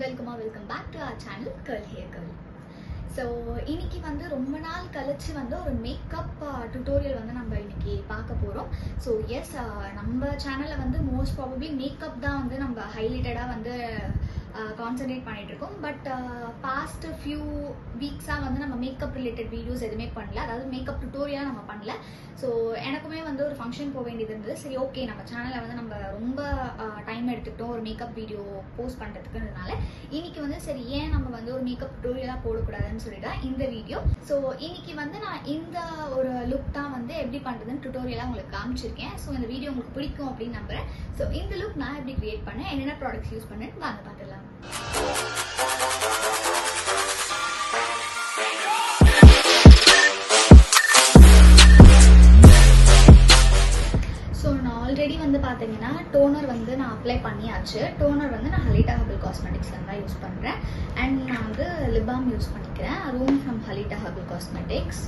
welcome back to our channel Curl Hair Girl. So இன்னைக்கு வந்து ரொம்ப நாள் கழிச்சு வந்து ஒரு மேக்கப் டுட்டோரியல் வந்து நம்ம இன்னைக்கு பார்க்க போகிறோம். ஸோ எஸ், நம்ம சேனலில் வந்து மோஸ்ட் ப்ராபப்ளி மேக்கப் தான் வந்து நம்ம ஹைலைட்டடாக வந்து கான்சன்ட்ரேட் பண்ணிட்டு இருக்கோம். பட் பாஸ்ட் ஃபியூ வீக்ஸாக வந்து நம்ம மேக்கப் ரிலேட்டட் வீடியோஸ் எதுவுமே பண்ணல, அதாவது மேக்கப் டுட்டோரியலாக நம்ம பண்ணல. ஸோ எனக்குமே வந்து ஒரு ஃபங்க்ஷன் போக வேண்டியது இருந்தது. சரி, ஓகே, நம்ம சேனலில் வந்து நம்ம ரொம்ப டைம் எடுத்துக்கிட்டோம் ஒரு மேக்கப் வீடியோ போஸ்ட் பண்ணுறதுக்குன்றதுனால இன்னைக்கு வந்து சரி ஏன் நம்ம வந்து ஒரு மேக்கப் டுட்டோரியலாக போடக்கூடாதுன்னு சொல்லிட்டு இந்த வீடியோ. ஸோ இன்னைக்கு வந்து நான் இந்த ஒரு லுக் தான் வந்து எப்படி பண்ணுறதுன்னு டுட்டோரியலாக உங்களுக்கு காமிச்சிருக்கேன். ஸோ இந்த வீடியோ உங்களுக்கு பிடிக்கும் அப்படின்னு நம்புறேன். ஸோ இந்த லுக் நான் எப்படி கிரியேட் பண்ணேன், என்னென்ன ப்ராடக்ட்ஸ் யூஸ் பண்ணேன்னு வாங்க பார்த்துடலாம். ஸோ நான் ஆல்ரெடி வந்து பார்த்தீங்கன்னா டோனர் வந்து நான் அப்ளை பண்ணியாச்சு. டோனர் வந்து நான் ஹலிட்டா ஹெர்பல் காஸ்மெட்டிக்ஸ்ல தான் யூஸ் பண்ணுறேன். அண்ட் நான் வந்து லிப் பாம் யூஸ் பண்ணிக்கிறேன், room from Halita herbal cosmetics.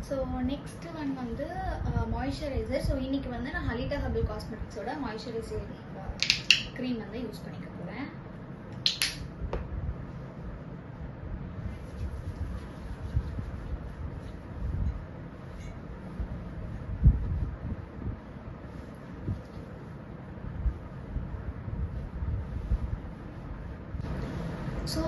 So next one வந்து மாய்ஸ்சரைசர். ஸோ இன்னைக்கு வந்து நான் ஹலிட்டா ஹெர்பல் காஸ்மெட்டிக்ஸோட மாய்ஸ்சரைசர் க்ரீம் வந்து யூஸ் பண்ணிக்க போகிறேன். ஸோ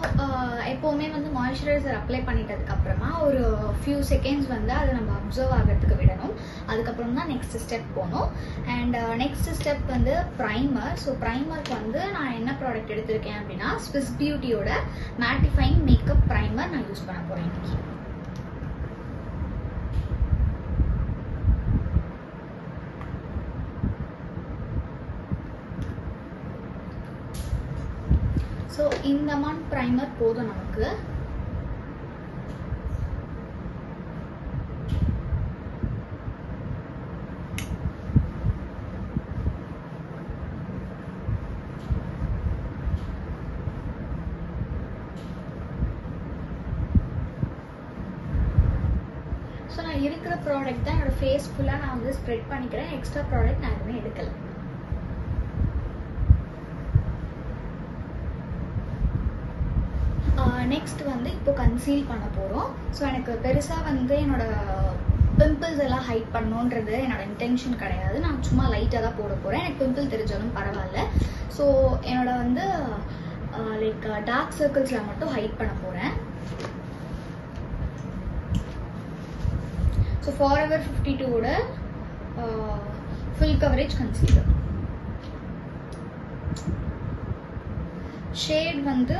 எப்போவுமே வந்து மாய்ஸ்சரைசர் அப்ளை பண்ணிட்டதுக்கு அப்புறமா ஒரு ஃபியூ செகண்ட்ஸ் வந்து அதை நம்ம அப்சர்வ் ஆகிறதுக்கு விடணும். அதுக்கப்புறம் தான் நெக்ஸ்ட் ஸ்டெப் போகணும். அண்ட் நெக்ஸ்ட் ஸ்டெப் வந்து ப்ரைமர். ஸோ ப்ரைமருக்கு வந்து நான் என்ன ப்ராடக்ட் எடுத்திருக்கேன் அப்படின்னா ஸ்விஸ் பியூட்டியோட மேட்டிஃபைங் மேக்கப் ப்ரைமர் நான் யூஸ் பண்ண போகிறேன் இன்னைக்கு. ஸோ இந்த அமௌண்ட் ப்ரைமர் போதும் நமக்கு. ஸோ நான் இருக்கிற ப்ராடக்ட் தான் என்னோட ஃபேஸ் ஃபுல்லாக நான் வந்து ஸ்ப்ரெட் பண்ணிக்கிறேன். எக்ஸ்ட்ரா ப்ராடக்ட் நான் எதுவுமே எடுக்கல. நெக்ஸ்ட் வந்து இப்போ கன்சீல் பண்ண போகிறோம். ஸோ எனக்கு பெருசாக வந்து என்னோட பிம்பிள்ஸ் எல்லாம் ஹைட் பண்ணணுன்றது என்னோட இன்டென்ஷன் கிடையாது. நான் சும்மா லைட்டாக தான் போட போகிறேன். எனக்கு பிம்பிள் தெரிஞ்சாலும் பரவாயில்ல. ஸோ என்னோட வந்து லைக் டார்க் சர்க்கிள்ஸில் மட்டும் ஹைட் பண்ண போகிறேன். ஸோ ஃபாரெவர் 52ஓட ஃபுல் கவரேஜ் கன்சீலர். ஷேட் வந்து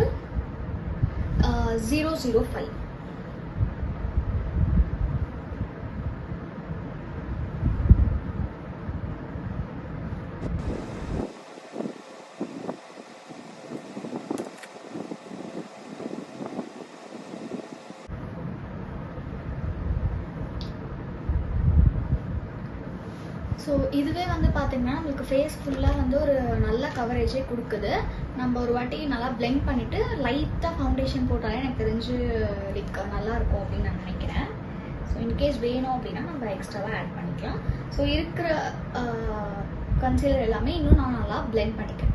005. ஸோ இதுவே வந்து பார்த்தீங்கன்னா நம்மளுக்கு ஃபேஸ் ஃபுல்லாக வந்து ஒரு நல்ல கவரேஜே கொடுக்குது. நம்ம ஒரு வாட்டி நல்லா பிளெண்ட் பண்ணிவிட்டு லைட்டாக ஃபவுண்டேஷன் போட்டாலே எனக்கு தெரிஞ்சு லைக் நல்லாயிருக்கும் அப்படின்னு நான் நினைக்கிறேன். ஸோ இன்கேஸ் வேணும் அப்படின்னா நம்ம எக்ஸ்ட்ராவாக ஆட் பண்ணிக்கலாம். ஸோ இருக்கிற கன்சீலர் எல்லாமே இன்னும் நான் நல்லா பிளெண்ட் பண்ணிக்கிறேன்.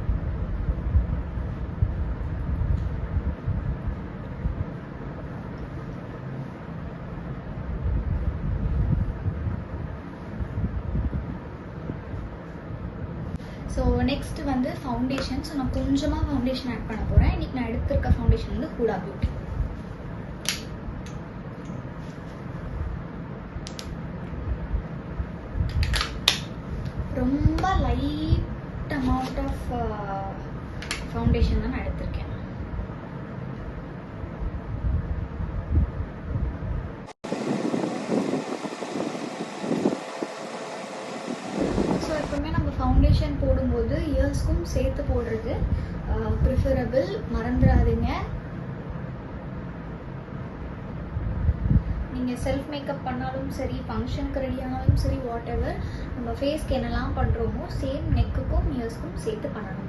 ஸோ நெக்ஸ்ட் வந்து ஃபவுண்டேஷன். ஸோ நான் கொஞ்சமாக ஃபவுண்டேஷன் ஆட் பண்ண போகிறேன். இன்னைக்கு நான் எடுத்திருக்க ஃபவுண்டேஷன் வந்து ஹூடா பியூட்டி. ரொம்ப லைட் அமௌண்ட் ஆஃப் ஃபவுண்டேஷன் தான் நான் எடுத்திருக்கேன். ஃபவுண்டேஷன் போடும்போது இயர்ஸ்க்கும் சேர்த்து போடுறது ப்ரிஃபரபிள், மறந்துடாதீங்க. நீங்கள் செல்ஃப் மேக்கப் பண்ணாலும் சரி, ஃபங்க்ஷனுக்கு ரெடி ஆனாலும் சரி, வாட் எவர் நம்ம ஃபேஸ்க்கு என்னெல்லாம் பண்ணுறோமோ சேம் நெக்குக்கும் இயர்ஸ்க்கும் சேர்த்து பண்ணணும்.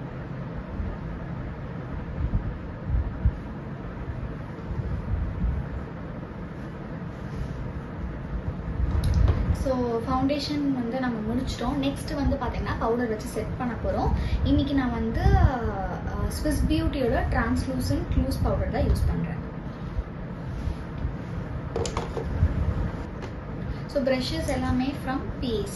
ஸோ ஃபவுண்டேஷன் வந்து நம்ம முடிச்சிட்டோம். நெக்ஸ்ட் வந்து பார்த்தீங்கன்னா பவுடர் வச்சு செட் பண்ண போகிறோம். இன்றைக்கி நான் வந்து ஸ்விஸ் பியூட்டியோட டிரான்ஸ்லூசன்ட் லூஸ் பவுடர் தான் யூஸ் பண்ணுறேன். ஸோ ப்ரஷஸ் எல்லாமே ஃப்ரம் PAC.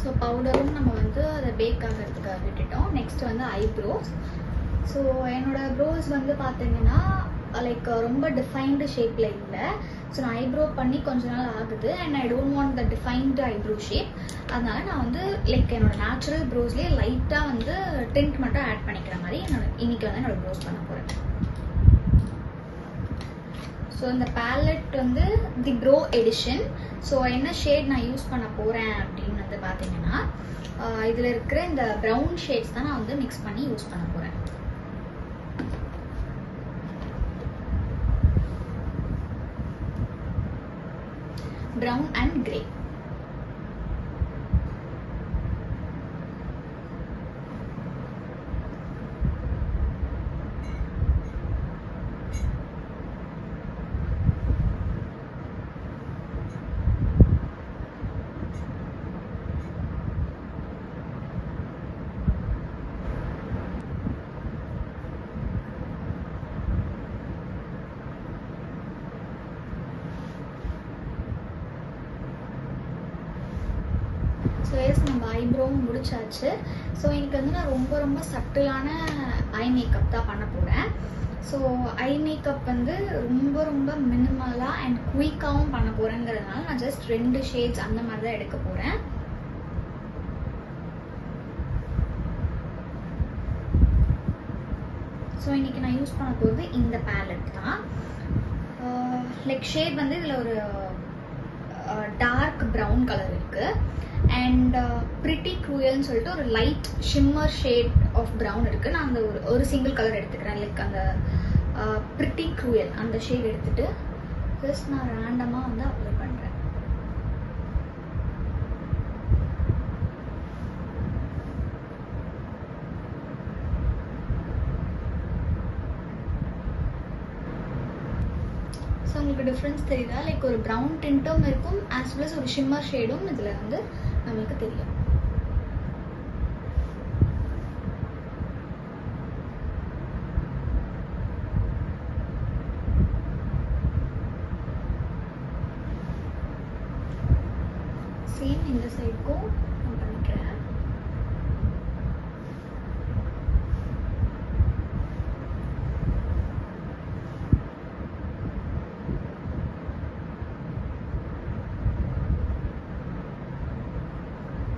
ஸோ பவுடரும் நம்ம வந்து அதை பேக் ஆகிறதுக்காக விட்டுட்டோம். நெக்ஸ்ட் வந்து ஐப்ரோஸ். ஸோ என்னோடய ப்ரோஸ் வந்து பார்த்தீங்கன்னா லைக் ரொம்ப டிஃபைன்டு ஷேப்பில் இல்லை. ஸோ நான் ஐப்ரோ பண்ணி கொஞ்ச நாள் ஆகுது and I don't want the defined eyebrow shape. அதனால நான் வந்து லைக் என்னோட நேச்சுரல் ப்ரோஸ்லேயே லைட்டாக வந்து டிண்ட் மட்டும் ஆட் பண்ணிக்கிற மாதிரி இன்னைக்கு வந்து என்னோட ப்ரோஸ் பண்ண போகிறேன். ஸோ இந்த பேலட் வந்து தி ப்ரோ எடிஷன். ஸோ என்ன ஷேட் நான் யூஸ் பண்ண போகிறேன் அப்படின்னு வந்து பார்த்தீங்கன்னா இதில் இருக்கிற இந்த ப்ரௌன் ஷேட்ஸ் தான் நான் வந்து மிக்ஸ் பண்ணி யூஸ் பண்ண போகிறேன். Brown and grey. So yes நம்ம ஐப்ரோவும் முடிச்சாச்சு. ஸோ எனக்கு வந்து நான் ரொம்ப சட்டிலான ஐ மேக்கப் தான் பண்ண போகிறேன். ஸோ ஐ மேக்கப் வந்து ரொம்ப மினிமலாக அண்ட் குயிக்காகவும் பண்ண போகிறேங்கிறதுனால நான் ஜஸ்ட் 2 ஷேட்ஸ் அந்த மாதிரி தான் எடுக்க போகிறேன். ஸோ இன்றைக்கி நான் யூஸ் பண்ண போகிறது இந்த பேலட் தான். லைக் ஷேட் வந்து இதில் ஒரு டார்க் ப்ரௌன் கலர் இருக்குது அண்ட் பிரிட்டி க்ரூயல்னு சொல்லிட்டு ஒரு light shimmer shade of brown இருக்குது. நான் அந்த ஒரு சிங்கிள் கலர் எடுத்துக்கிறேன். லைக் அந்த பிரிட்டி க்ரூயல் அந்த ஷேட் எடுத்துகிட்டு ஜஸ்ட் நான் ரேண்டமாக வந்து அப்ளை பண்ணுறேன். ஸோ உங்களுக்கு டிஃப்ரென்ஸ் தெரியுதா? லைக் ஒரு ப்ரௌன் டிண்ட்டும் இருக்கும் ஆஸ் வெல் அஸ் ஒரு ஷிம்மர் ஷேடும் இதில் வந்து நம்மளுக்கு தெரியும். சேம் இந்த சைடுக்கும் நான் பண்ணிக்கிறேன்.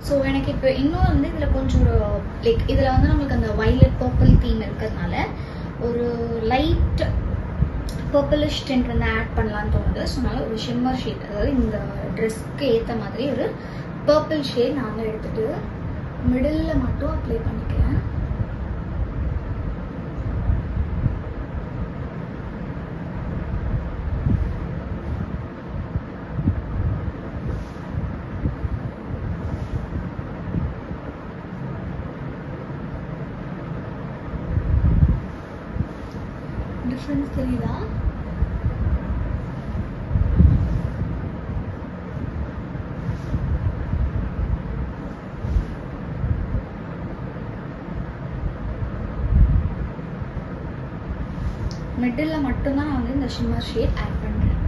ஸோ எனக்கு இப்போ இன்னும் வந்து இதில் கொஞ்சம் ஒரு லைக் இதில் வந்து நம்மளுக்கு அந்த வைலட் பர்பிள் தீம் இருக்கிறதுனால ஒரு லைட் பர்பிளிஷ் டிண்ட் வந்து ஆட் பண்ணலான்னு தோணுது. ஸோ அதனால ஒரு ஷிம்மர் ஷேட், அதாவது இந்த ட்ரெஸ்க்கு ஏற்ற மாதிரி ஒரு பர்பிள் ஷேட் நான் எடுத்துகிட்டு மிடில் மட்டும் அப்ளை பண்ணிக்கிறேன். டிஃப்ரென்ஸ் தெரியுதா? மிடில் மட்டும்தான் நான் வந்து இந்த ஷிம்மர் ஷேட் ஆட் பண்ணுறேன்.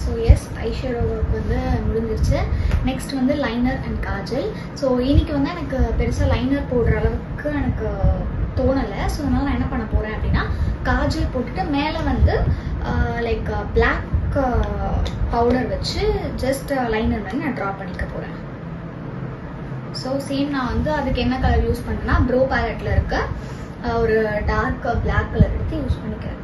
ஸோ எஸ் ஐஷேடோ ஒர்க் வந்து முடிஞ்சிருச்சு. நெக்ஸ்ட் வந்து லைனர் அண்ட் காஜல். ஸோ இன்னைக்கு வந்து எனக்கு பெருசாக லைனர் போடுற அளவுக்கு எனக்கு தோணலை. ஸோ அதனால் நான் என்ன பண்ண போகிறேன் அப்படின்னா காஜல் போட்டுட்டு மேலே வந்து லைக் பிளாக் பவுடர் வச்சு ஜஸ்ட் லைனர் வந்து நான் ட்ரா பண்ணிக்க போகிறேன். ஸோ சேம் நான் வந்து அதுக்கு என்ன கலர் யூஸ் பண்ணுறேன்னா ப்ரோ பேலட்டில் இருக்க ஒரு டார்க் பிளாக் கலர் எடுத்து யூஸ் பண்ணிக்கிறேன்.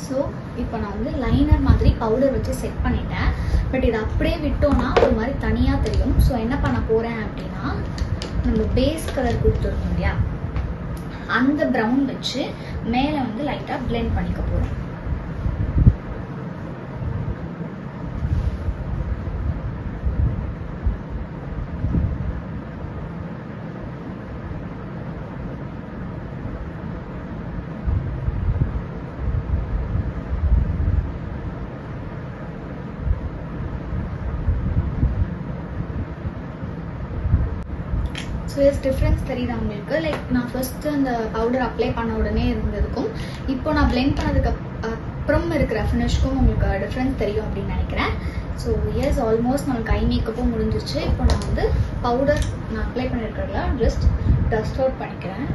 ஸோ இப்போ நான் வந்து லைனர் மாதிரி பவுடர் வச்சு செட் பண்ணிட்டேன். பட் இது அப்படியே விட்டோன்னா ஒரு மாதிரி தனியாக தெரியும். ஸோ என்ன பண்ண போகிறேன் அப்படின்னா, நம்ம பேஸ் கலர் கொடுத்துருக்கோம் இல்லையா, அந்த ப்ரௌன் வச்சு மேலே வந்து லைட்டாக பிளெண்ட் பண்ணிக்க போகிறோம். ஸோ எஸ் டிஃப்ரென்ஸ் தெரியுது உங்களுக்கு. லைக் நான் ஃபர்ஸ்ட்டு அந்த பவுடர் அப்ளை பண்ண உடனே இருந்ததுக்கும் இப்போ நான் பிளெண்ட் பண்ணதுக்கு அப்புறம் இருக்கிற ஃபினிஷ்க்கும் உங்களுக்கு டிஃப்ரென்ஸ் தெரியும் அப்படின்னு நினைக்கிறேன். ஸோ எஸ் ஆல்மோஸ்ட் நம்மளுக்கு ஐ மேக்கப்பும் முடிஞ்சிருச்சு. இப்போ நான் வந்து பவுடர் நான் அப்ளை பண்ணியிருக்கிறதுல ஜஸ்ட் டஸ்ட் அவுட் பண்ணிக்கிறேன்.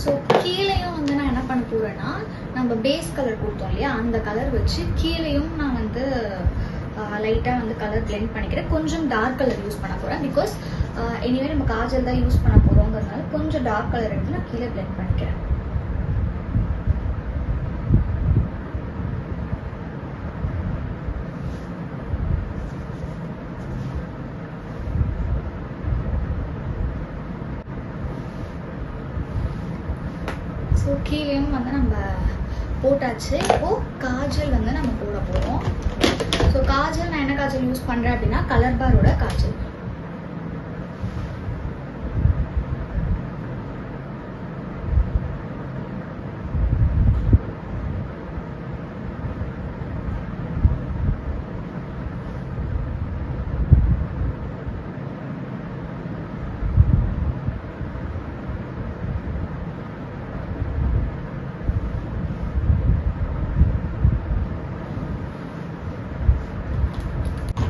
ஸோ கீழேயும் வந்து நான் என்ன பண்ண போகிறேன்னா, நம்ம பேஸ் கலர் கொடுத்தோம் இல்லையா, அந்த கலர் வச்சு கீழேயும் நான் வந்து லைட்டாக வந்து கலர் பிளெண்ட் பண்ணிக்கிறேன். கொஞ்சம் டார்க் கலர் யூஸ் பண்ண போகிறேன். பிகாஸ் எனிவே நம்ம காஜல் தான் யூஸ் பண்ண போகிறோங்கிறதுனால கொஞ்சம் டார்க் கலர் எடுத்து நான் கீழே பிளெண்ட் பண்ணிக்கிறேன். ஸோ கீழேயும் வந்து நம்ம போட்டாச்சு. இப்போது காஜல் வந்து நம்ம போட போகிறோம். ஸோ காஜல் நான் என்ன காஜல் யூஸ் பண்ணுறேன் அப்படின்னா, கலர் பாரோட காஜல்.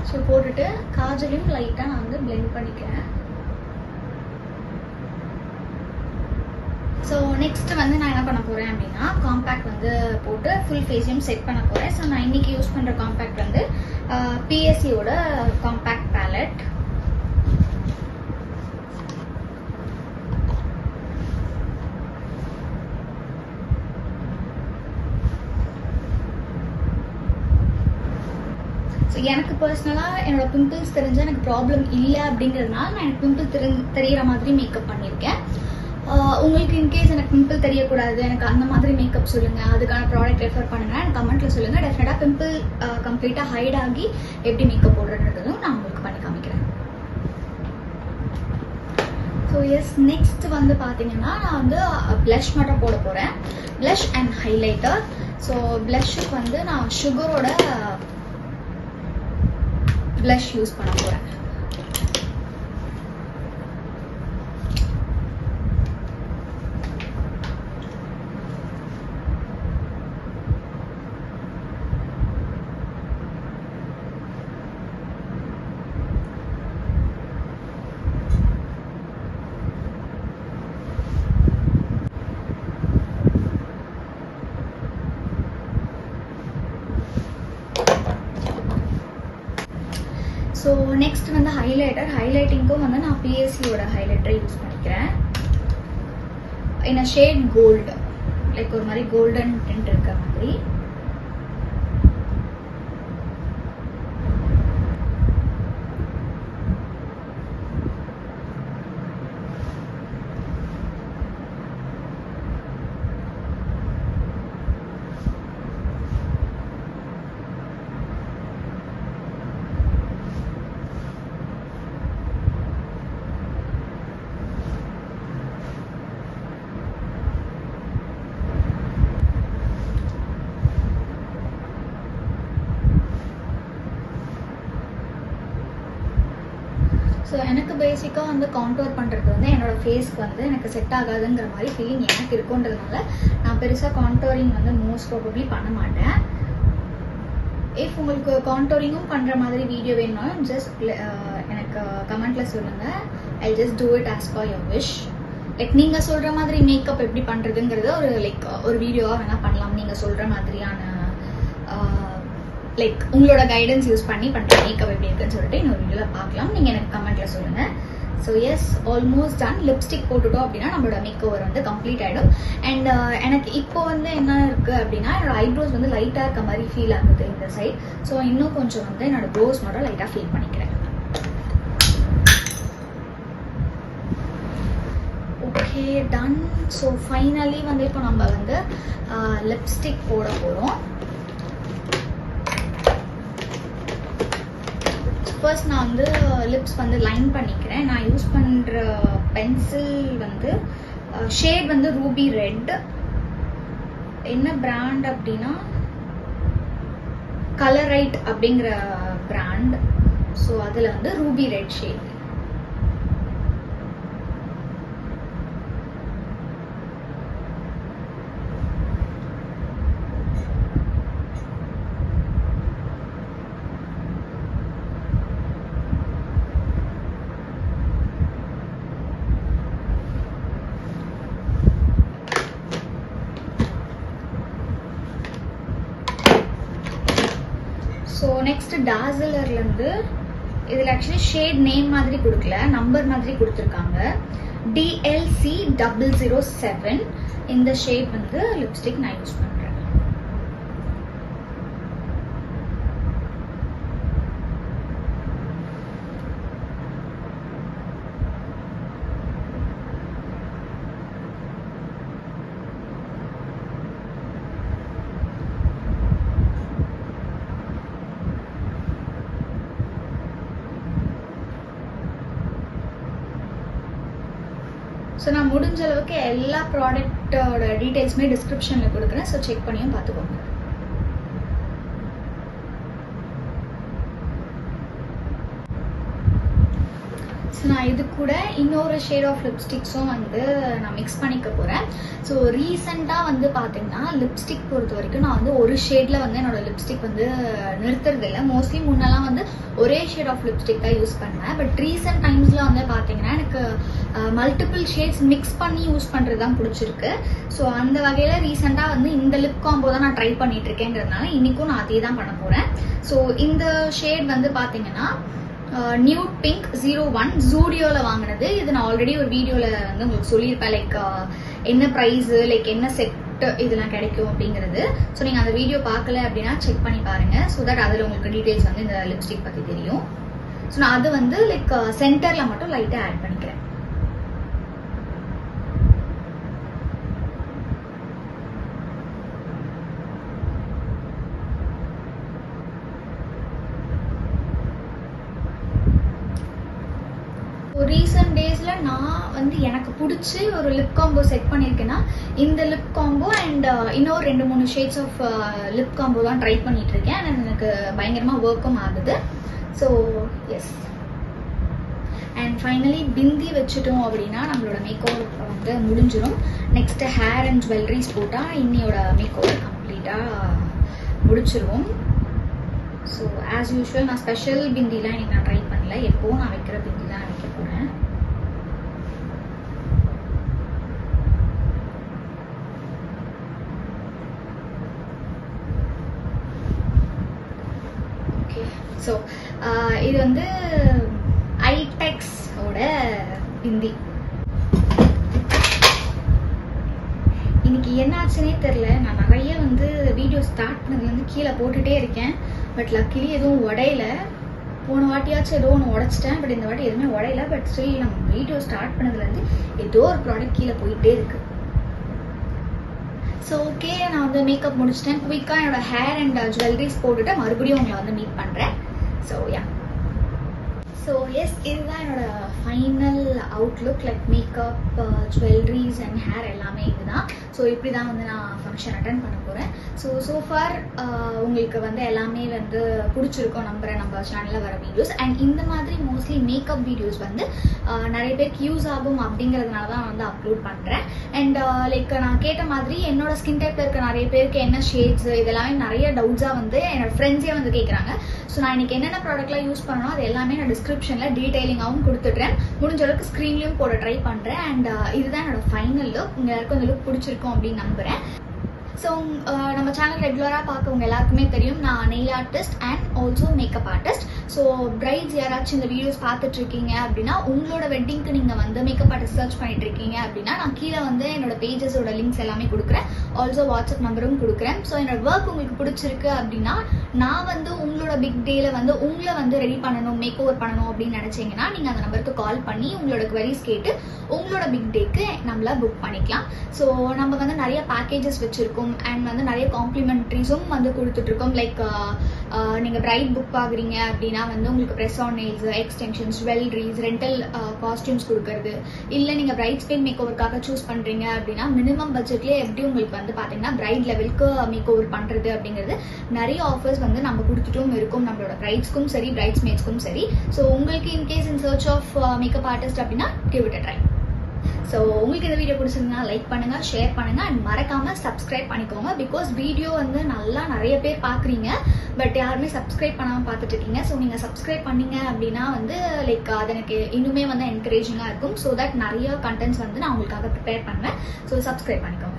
ஸோ போட்டுட்டு காஜலையும் லைட்டாக நான் வந்து பிளெண்ட் பண்ணிக்கிறேன். ஸோ நெக்ஸ்ட் வந்து நான் என்ன பண்ண போகிறேன் அப்படின்னா, காம்பேக்ட் வந்து போட்டு ஃபுல் ஃபேஸையும் செட் பண்ண போகிறேன். ஸோ நான் இன்றைக்கி யூஸ் பண்ணுற காம்பேக்ட் வந்து பிஎஸ்சியோட காம்பேக்ட் பேலட். ஸோ எனக்கு பர்சனலாக என்னோட பிம்பிள்ஸ் தெரிஞ்சால் எனக்கு ப்ராப்ளம் இல்லை அப்படிங்கிறதுனால நான் எனக்கு பிம்பிள் தெரிகிற மாதிரி மேக்கப் பண்ணியிருக்கேன். உங்களுக்கு இன்கேஸ் எனக்கு பிம்பிள் தெரியக்கூடாது, எனக்கு அந்த மாதிரி மேக்கப் சொல்லுங்கள், அதுக்கான ப்ராடக்ட் ரெஃபர் பண்ணுங்கள், எனக்கு கமெண்ட்டில் சொல்லுங்கள். டெஃபினட்டாக பிம்பிள் கம்ப்ளீட்டாக ஹைட் ஆகி எப்படி மேக்கப் போடுறதுன்றதும் நான் உங்களுக்கு பண்ணி காமிக்கிறேன். ஸோ எஸ் நெக்ஸ்ட் வந்து பார்த்தீங்கன்னா, நான் வந்து ப்ளஷ் மட்டும் போட போகிறேன். Blush and highlighter. ஸோ ப்ளஷ்ஷுக்கு வந்து நான் சுகரோட ப்ளஷ் யூஸ் பண்ண போகிறேன். ஸோ நெக்ஸ்ட் வந்து ஹைலைட்டர். ஹைலைட்டிங்க்கும் வந்து நான் பிஎஸ்சியோட ஹைலைட்டரை யூஸ் பண்ணிக்கிறேன். இந்த ஷேட் கோல்டு, லைக் ஒரு மாதிரி கோல்டன் டிண்ட் இருக்க மாதிரி. ஸோ எனக்கு பேசிக்காக வந்து கான்டோர் பண்ணுறது வந்து என்னோடய ஃபேஸ்க்கு வந்து எனக்கு செட் ஆகாதுங்கிற மாதிரி ஃபீலிங் எனக்கு இருக்குன்றதுனால நான் பெருசாக கான்டோரிங் வந்து மோஸ்ட் ப்ராபப்ளி பண்ண மாட்டேன். இஃப் உங்களுக்கு கான்டோரிங்கும் பண்ணுற மாதிரி வீடியோ வேணும்னாலும் ஜஸ்ட் எனக்கு கமெண்ட்டில் சொல்லுங்கள். I just do it as per your wish. Like நீங்கள் சொல்கிற மாதிரி மேக்கப் எப்படி பண்ணுறதுங்கிறது ஒரு வீடியோவாக வேணால் பண்ணலாம். நீங்கள் சொல்கிற மாதிரியான லைக் உங்களோட கைடன்ஸ் யூஸ் பண்ணி பண்ணுற மேக்கப் எப்படி இருக்குன்னு சொல்லிட்டு இன்னொரு வீடியோவில் பார்க்கலாம். நீங்கள் எனக்கு கமெண்ட்டில் சொல்லுங்கள். So yes, almost done. Lipstick போட்டுட்டோம் அப்படின்னா நம்மளோட மேக் ஓவர் வந்து கம்ப்ளீட் ஆகிடும். அண்ட் எனக்கு இப்போ வந்து என்ன இருக்குது அப்படின்னா என்னோட ஐப்ரோஸ் வந்து லைட்டாக இருக்க மாதிரி ஃபீல் ஆகுது இந்த சைட். ஸோ இன்னும் கொஞ்சம் வந்து என்னோட ப்ரோஸ் மட்டும் லைட்டாக ஃபீல் பண்ணிக்கிறேன். Okay, ton. ஸோ ஃபைனலி வந்து இப்போ நம்ம வந்து லிப்ஸ்டிக் போட போகிறோம். ஃபர்ஸ்ட் நான் வந்து லிப்ஸ் வந்து லைன் பண்ணிக்கிறேன். நான் யூஸ் பண்ணுற பென்சில் வந்து ஷேட் வந்து ரூபி ரெட். என்ன பிராண்ட் அப்படின்னா கலரைட் அப்படிங்கிற பிராண்ட். ஸோ அதில் வந்து ruby red shade. So next டார்சலர்லேருந்து இதில் ஆக்சுவலி ஷேட் நேம் மாதிரி கொடுக்கல, நம்பர் மாதிரி கொடுத்துருக்காங்க. DLC007 இந்த ஷேட் வந்து லிப்ஸ்டிக் நான் யூஸ் பண்ணுறேன். ஸோ நான் முடிஞ்ச அளவுக்கு எல்லா ப்ராடக்டோட டீட்டெயில்ஸுமே டிஸ்கிரிப்ஷனில் கொடுக்குறேன். ஸோ செக் பண்ணியும் பார்த்துக்கோங்க. ஸோ நான் இது கூட இன்னொரு ஷேட் ஆஃப் லிப்ஸ்டிக்ஸும் வந்து நான் மிக்ஸ் பண்ணிக்க போகிறேன். ஸோ ரீசெண்டாக வந்து பார்த்தீங்கன்னா லிப்ஸ்டிக் பொறுத்த வரைக்கும் நான் வந்து ஒரு ஷேடில் வந்து என்னோடய லிப்ஸ்டிக் வந்து நிறுத்துறது இல்லை. மோஸ்ட்லி முன்னெல்லாம் வந்து ஒரே ஷேட் ஆஃப் லிப்ஸ்டிக் தான் யூஸ் பண்ணுவேன். பட் ரீசெண்ட் டைம்ஸில் வந்து பார்த்தீங்கன்னா எனக்கு மல்டிபிள் ஷேட்ஸ் மிக்ஸ் பண்ணி யூஸ் பண்ணுறது தான் பிடிச்சிருக்கு. ஸோ அந்த வகையில் ரீசெண்டாக வந்து இந்த லிப் காம்போ தான் நான் ட்ரை பண்ணிட்டு இருக்கேங்கிறதுனால இன்றைக்கும் நான் அதே தான் பண்ண போகிறேன். ஸோ இந்த ஷேட் வந்து பார்த்தீங்கன்னா நியூட் பிங்க் 01 ஜூடியோவில் வாங்கினது. இது நான் ஆல்ரெடி ஒரு வீடியோவில் வந்து உங்களுக்கு சொல்லியிருப்பேன், லைக் என்ன ப்ரைஸு, லைக் என்ன செட்டு இதெல்லாம் கிடைக்கும் அப்படிங்கிறது. ஸோ நீங்கள் அந்த வீடியோ பார்க்கல அப்படின்னா செக் பண்ணி பாருங்கள். ஸோ தட் அதில் உங்களுக்கு டீட்டெயில்ஸ் வந்து இந்த லிப்ஸ்டிக் பற்றி தெரியும். ஸோ நான் அது வந்து லைக் சென்டரில் மட்டும் லைட்டாக ஆட் பண்ணிக்கிறேன். ரீசெண்ட் டேஸில் நான் வந்து எனக்கு பிடிச்சி ஒரு லிப் காம்போ செட் பண்ணியிருக்கேன்னா இந்த லிப் காம்போ அண்ட் இன்னொரு 2-3 ஷேட்ஸ் ஆஃப் லிப் காம்போ தான் ட்ரை பண்ணிட்டு இருக்கேன். அண்ட் எனக்கு பயங்கரமாக ஒர்க்கும் ஆகுது. ஸோ எஸ், அண்ட் ஃபைனலி பிந்தி வச்சுட்டோம் அப்படின்னா நம்மளோட மேக் ஓவர் வந்து முடிஞ்சிடும். நெக்ஸ்ட்டு ஹேர் அண்ட் ஜுவல்லரிஸ் போட்டால் இன்னியோட மேக் ஓவர் கம்ப்ளீட்டாக முடிச்சிருவோம். ஸோ ஆஸ் யூஷுவல் நான் ஸ்பெஷல் பிந்திலாம் இன்னைக்கு நான் ட்ரை பண்ணல. எப்போவும் நான் வைக்கிற பிந்தி தான் வைக்க போகிறேன். ஓகே, ஸோ இது வந்து ஐடெக்ஸோட பிந்தி. இன்னைக்கு என்னாச்சுன்னே தெரில. நான் நிறைய வந்து வீடியோ ஸ்டார்ட் பண்ணதுலேருந்து கீழே போட்டுகிட்டே இருக்கேன். பட் லக்கிலி எதுவும் உடையல. போன வாட்டியாச்சும் ஏதோ ஒன்று உடச்சிட்டேன். பட் இந்த வாட்டி எதுவுமே உடையல. பட் ஸ்டில் நம்ம வீடியோ ஸ்டார்ட் பண்ணதுலேருந்து ஏதோ ஒரு ப்ராடக்ட் கீழே போயிட்டே இருக்கு. ஸோ ஓகே, நான் வந்து மேக்கப் முடிச்சிட்டேன். குயிக்காக என்னோட ஹேர் அண்ட் ஜுவல்லரிஸ் போட்டுட்டு மறுபடியும் உங்களை வந்து மீட் பண்ணுறேன். ஸோ யா, ஸோ எஸ், இதுதான் என்னோட final Outlook like makeup, jewelleries and hair எல்லாமே இதுதான். ஸோ இப்படி தான் வந்து நான் ஃபங்க்ஷன் அட்டன் பண்ண போகிறேன். ஸோ ஃபார் உங்களுக்கு வந்து எல்லாமே வந்து பிடிச்சிருக்கோம் நம்புகிறேன் நம்ம சேனலில் வர வீடியோஸ். அண்ட் இந்த மாதிரி மோஸ்ட்லி மேக்கப் வீடியோஸ் வந்து நிறைய பேருக்கு யூஸ் ஆகும் அப்படிங்கிறதுனால தான் வந்து அப்லோட் பண்ணுறேன். அண்ட் லைக் நான் கேட்ட மாதிரி என்னோட ஸ்கின் டைப்பில் இருக்க நிறைய பேருக்கு என்ன ஷேட்ஸ் இதெல்லாமே நிறைய டவுட்ஸாக வந்து என்னோட ஃப்ரெண்ட்ஸே வந்து கேட்குறாங்க. ஸோ நான் இன்னைக்கு என்னென்ன ப்ராடக்ட்லாம் யூஸ் பண்ணணும் அது எல்லாமே நான் டிஸ்கிரிப்ஷனில் டீடைலிங்காகவும் கொடுத்துட்றேன். முடிஞ்ச அளவுக்கு ஸ்க்ரீன்லேயும் போட ட்ரை பண்ணுறேன். அண்ட் இதுதான் என்னோட ஃபைனல் லுக். உங்கள் எல்லாருக்கும் அந்த லுக் பிடிச்சிருக்கும் அப்படின்னு நம்புகிறேன். ஸோ நம்ம சேனல் ரெகுலராக பார்க்கவங்க எல்லாருக்குமே தெரியும் நான் nail artist and also makeup artist. So brides யாராச்சும் இந்த வீடியோஸ் பார்த்துட்டு இருக்கீங்க அப்படின்னா உங்களோட வெட்டிங்க்கு நீங்கள் வந்து மேக்கப் ஆர்டிஸ்ட் சர்ச் பண்ணிட்டு இருக்கீங்க அப்படின்னா நான் கீழே வந்து என்னோட பேஜஸோட லிங்க்ஸ் எல்லாமே கொடுக்குறேன். ஆல்சோ வாட்ஸ்அப் நம்பரும் கொடுக்குறேன். ஸோ என்னோட ஒர்க் உங்களுக்கு பிடிச்சிருக்கு அப்படின்னா நான் வந்து உங்களோட பிக் டேல வந்து உங்களை வந்து ரெடி பண்ணணும், மேக் ஓவர் பண்ணணும் அப்படின்னு நினச்சிங்கன்னா நீங்கள் அந்த நம்பருக்கு கால் பண்ணி உங்களோட குவரிஸ் கேட்டு உங்களோட பிக் டேக்கு நம்மள புக் பண்ணிக்கலாம். ஸோ நம்ம வந்து நிறைய பேக்கேஜஸ் வச்சுருக்கோம் அண்ட் வந்து நிறைய காம்ப்ளிமெண்ட்ரிஸும் வந்து கொடுத்துட்ருக்கோம். லைக் நீங்கள் பிரைட் புக் ஆகுறீங்க அப்படின்னா வந்து உங்களுக்கு press on nails, extensions, jewelleries, rental costumes கொடுக்கறது. இல்லை நீங்கள் பிரைட் ஸ்பெயின் மேக் ஓவருக்காக சூஸ் பண்ணுறீங்க அப்படின்னா மினிமம் பட்ஜெட்லேயே எப்படி உங்களுக்கு வந்து பார்த்தீங்கன்னா பிரைட் லெவலுக்கு மேக் ஓவர் பண்ணுறது அப்படிங்கிறது நிறைய ஆஃபர்ஸ் வந்து நம்ம கொடுத்துட்டும் இருக்கும் நம்மளோட பிரைட்ஸ்க்கும் சரி பிரைட்ஸ் மேட்ஸ்க்கும் சரி. ஸோ உங்களுக்கு in case in search of makeup artist அப்படின்னா give it a try. So உங்களுக்கு இந்த வீடியோ பிடிச்சிருந்தா லைக் பண்ணுங்க, ஷேர் பண்ணுங்க அண்ட் மறக்காம சப்ஸ்கிரைப் பண்ணிக்கோங்க. பிகாஸ் வீடியோ வந்து நல்லா நிறைய பேர் பார்க்குறீங்க பட் யாருமே சப்ஸ்கிரைப் பண்ணாமல் பார்த்துட்டு இருக்கீங்க. ஸோ நீங்கள் சப்ஸ்கிரைப் பண்ணீங்க அப்படின்னா வந்து லைக் அது எனக்கு இன்னுமே வந்து என்கரேஜிங்காக இருக்கும். ஸோ தட் நிறைய கண்டென்ட்ஸ் வந்து நான் உங்களுக்காக ப்ரிப்பேர் பண்ணுவேன். ஸோ சப்ஸ்கிரைப் பண்ணிக்கோங்க.